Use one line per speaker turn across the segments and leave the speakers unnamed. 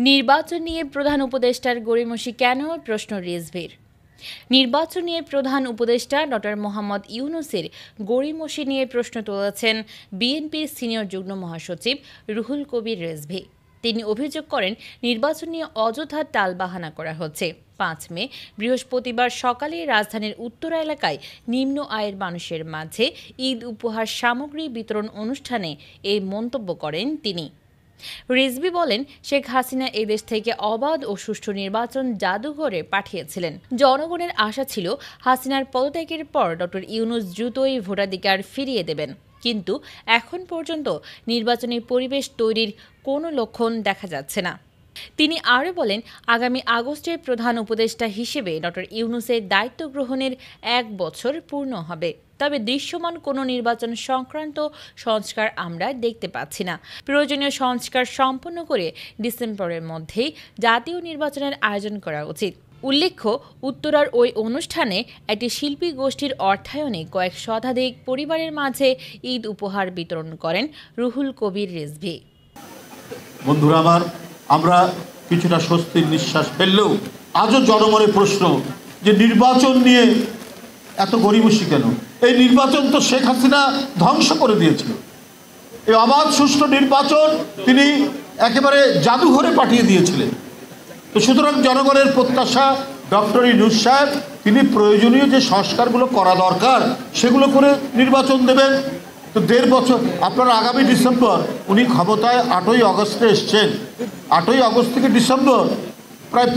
নির্বাচন নিয়ে প্রধান উপদেষ্টার গড়িমসি কেন প্রশ্ন রিজভির। নির্বাচন নিয়ে প্রধান উপদেষ্টা ডক্টর মোহাম্মদ ইউনূসের গড়িমসি নিয়ে প্রশ্ন তুলেছেন বিএনপির সিনিয়র যুগ্ম মহাসচিব রুহুল কবির রিজভী। তিনি অভিযোগ করেন, নির্বাচন নিয়ে অযথা টালবাহানা করা হচ্ছে। 5 মে বৃহস্পতিবার সকালে রাজধানীর উত্তরা এলাকায় নিম্ন আয়ের মানুষের মাঝে ঈদ উপহার সামগ্রী বিতরণ অনুষ্ঠানে এই মন্তব্য করেন তিনি। রিজভী বলেন, শেখ হাসিনা এদেশ থেকে অবাধ ও সুষ্ঠু নির্বাচন জাদুঘরে পাঠিয়েছিলেন। জনগণের আশা ছিল হাসিনার পদত্যাগের পর ডক্টর ইউনূস দ্রুতই ভোটাধিকার ফিরিয়ে দেবেন, কিন্তু এখন পর্যন্ত নির্বাচনী পরিবেশ তৈরির কোনো লক্ষণ দেখা যাচ্ছে না। তিনি আরও বলেন, আগামী আগস্টে প্রধান উপদেষ্টা হিসেবে ডক্টর ইউনূসের দায়িত্ব গ্রহণের 1 বছর পূর্ণ হবে। তবে দৃশ্যমান কোনো নির্বাচন সংক্রান্ত সংস্কার আমরা দেখতে পাচ্ছি না। প্রয়োজনীয় সংস্কার সম্পন্ন করে ডিসেম্বরের মধ্যেই জাতীয় নির্বাচনের আয়োজন করা উচিত। উল্লেখ্য, উত্তরার ওই অনুষ্ঠানে একটি শিল্পী গোষ্ঠীর অর্থায়নে কয়েক শতাধিক পরিবারের মাঝে ঈদ উপহার বিতরণ করেন রুহুল কবির রিজভী।
বন্ধুরা আমার, আমরা কিছুটা স্বস্তির নিঃশ্বাস ফেললেও আজও জনমনের প্রশ্ন যে নির্বাচন নিয়ে এত গড়িমসি কেন? এই নির্বাচন তো শেখ হাসিনা ধ্বংস করে দিয়েছিল। এই অবাধ সুষ্ঠু নির্বাচন তিনি একেবারে জাদুঘরে পাঠিয়ে দিয়েছিলেন। তো সুতরাং জনগণের প্রত্যাশা ডক্টর ইউনূস সাহেব তিনি প্রয়োজনীয় যে সংস্কারগুলো করা দরকার সেগুলো করে নির্বাচন দেবেন। তো 1.5 বছর, আপনারা আগামী ডিসেম্বর, উনি ক্ষমতায় 8ই আগস্টে এসছেন। 8ই আগস্ট থেকে ডিসেম্বর প্রায়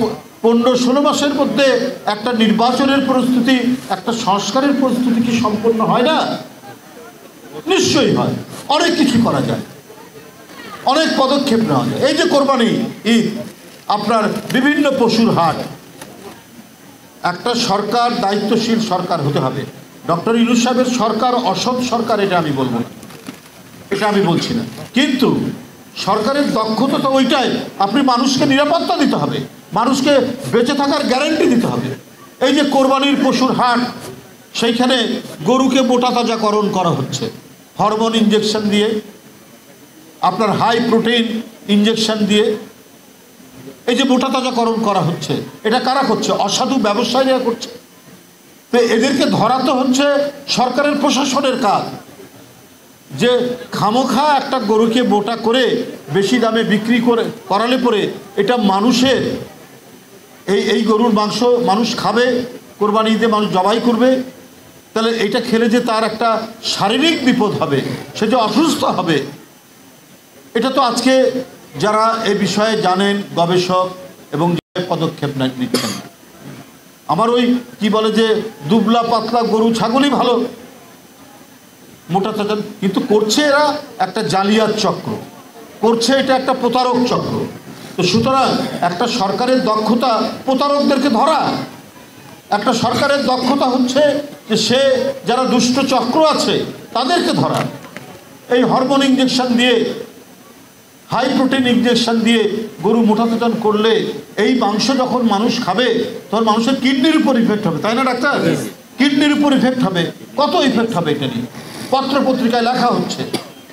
15-16 মাসের মধ্যে একটা নির্বাচনের প্রস্তুতি, একটা সংস্কারের প্রস্তুতি কি সম্পন্ন হয় না? নিশ্চয়ই হয়। অনেক কিছু করা যায়, অনেক পদক্ষেপ নেওয়া যায়। এই যে কোরবানি ঈদ, আপনার বিভিন্ন পশুর হাট, একটা সরকার দায়িত্বশীল সরকার হতে হবে। ডক্টর ইউনূস সাহেবের সরকার অসৎ সরকার এটা আমি বলবো, এটা আমি বলছি না, কিন্তু সরকারের দক্ষতা তো ওইটাই, আপনি মানুষকে নিরাপত্তা দিতে হবে, মানুষকে বেঁচে থাকার গ্যারান্টি দিতে হবে। এই যে কোরবানির পশুর হাট, সেইখানে গরুকে মোটা তাজাকরণ করা হচ্ছে হরমোন ইঞ্জেকশন দিয়ে, আপনার হাই প্রোটিন ইঞ্জেকশন দিয়ে। এই যে মোটা তাজাকরণ করা হচ্ছে, এটা কারা করছে? অসাধু ব্যবসায়ীরা করছে। তো এদেরকে ধরাতে হচ্ছে সরকারের প্রশাসনের কাজ, যে খামোখা একটা গরুকে মোটা করে বেশি দামে বিক্রি করালে পরে এটা মানুষের, এই গরুর মাংস মানুষ খাবে, কোরবানি ঈদে মানুষ জবাই করবে, তাহলে এটা খেলে যে তার একটা শারীরিক বিপদ হবে, সে যে অসুস্থ হবে, এটা তো আজকে যারা এই বিষয়ে জানেন, গবেষক এবং পদক্ষেপ নিচ্ছেন। আমার ওই কি বলে যে দুবলা পাতলা গরু ছাগলই ভালো, মোটা তাজা, কিন্তু করছে এরা একটা জালিয়াত চক্র করছে, এটা একটা প্রতারক চক্র। তো সুতরাং একটা সরকারের দক্ষতা প্রতারকদেরকে ধরা, একটা সরকারের দক্ষতা হচ্ছে যে সে যারা দুষ্ট চক্র আছে তাদেরকে ধরা। এই হরমোন ইঞ্জেকশন দিয়ে, হাই প্রোটিন ইঞ্জেকশন দিয়ে গরু মোটাতাজান করলে এই মাংস যখন মানুষ খাবে তখন মানুষের কিডনির উপর ইফেক্ট হবে, তাই না ডাক্তার? কিডনির উপর ইফেক্ট হবে, কত ইফেক্ট হবে এটা নিয়ে পত্র পত্রিকায় লেখা হচ্ছে।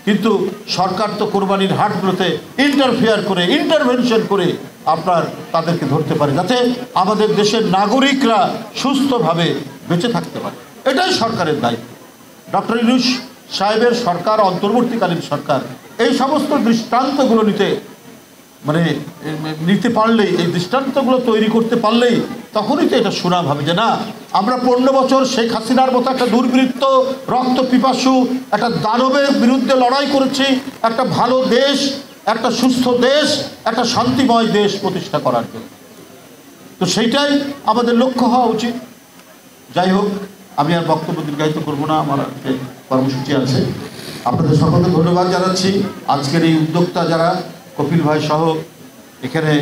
কিন্তু সরকার তো কোরবানির হাটগুলোতে ইন্টারফেয়ার করে, ইন্টারভেনশন করে আপনার তাদেরকে ধরতে পারে, যাতে আমাদের দেশের নাগরিকরা সুস্থভাবে বেঁচে থাকতে পারে। এটাই সরকারের দায়িত্ব। ডক্টর ইউনূস সাহেবের সরকার, অন্তর্বর্তীকালীন সরকার এই সমস্ত দৃষ্টান্তগুলো নিতে পারলেই, এই দৃষ্টান্তগুলো তৈরি করতে পারলেই তখনই তো এটা সুনাম হবে যে না, আমরা 15 বছর শেখ হাসিনার মতো একটা দুর্বৃত্ত, রক্ত পিপাসু একটা দানবের বিরুদ্ধে লড়াই করেছি, একটা ভালো দেশ, একটা সুস্থ দেশ, একটা শান্তিময় দেশ প্রতিষ্ঠা করার জন্য। তো সেইটাই আমাদের লক্ষ্য হওয়া উচিত। যাই হোক, আমি আর বক্তব্য দীর্ঘায়িত করবো না, আমার কর্মসূচি আছে। আপনাদের সকলকে ধন্যবাদ জানাচ্ছি। আজকের এই উদ্যোক্তা যারা, কপিল ভাই সহ এখানে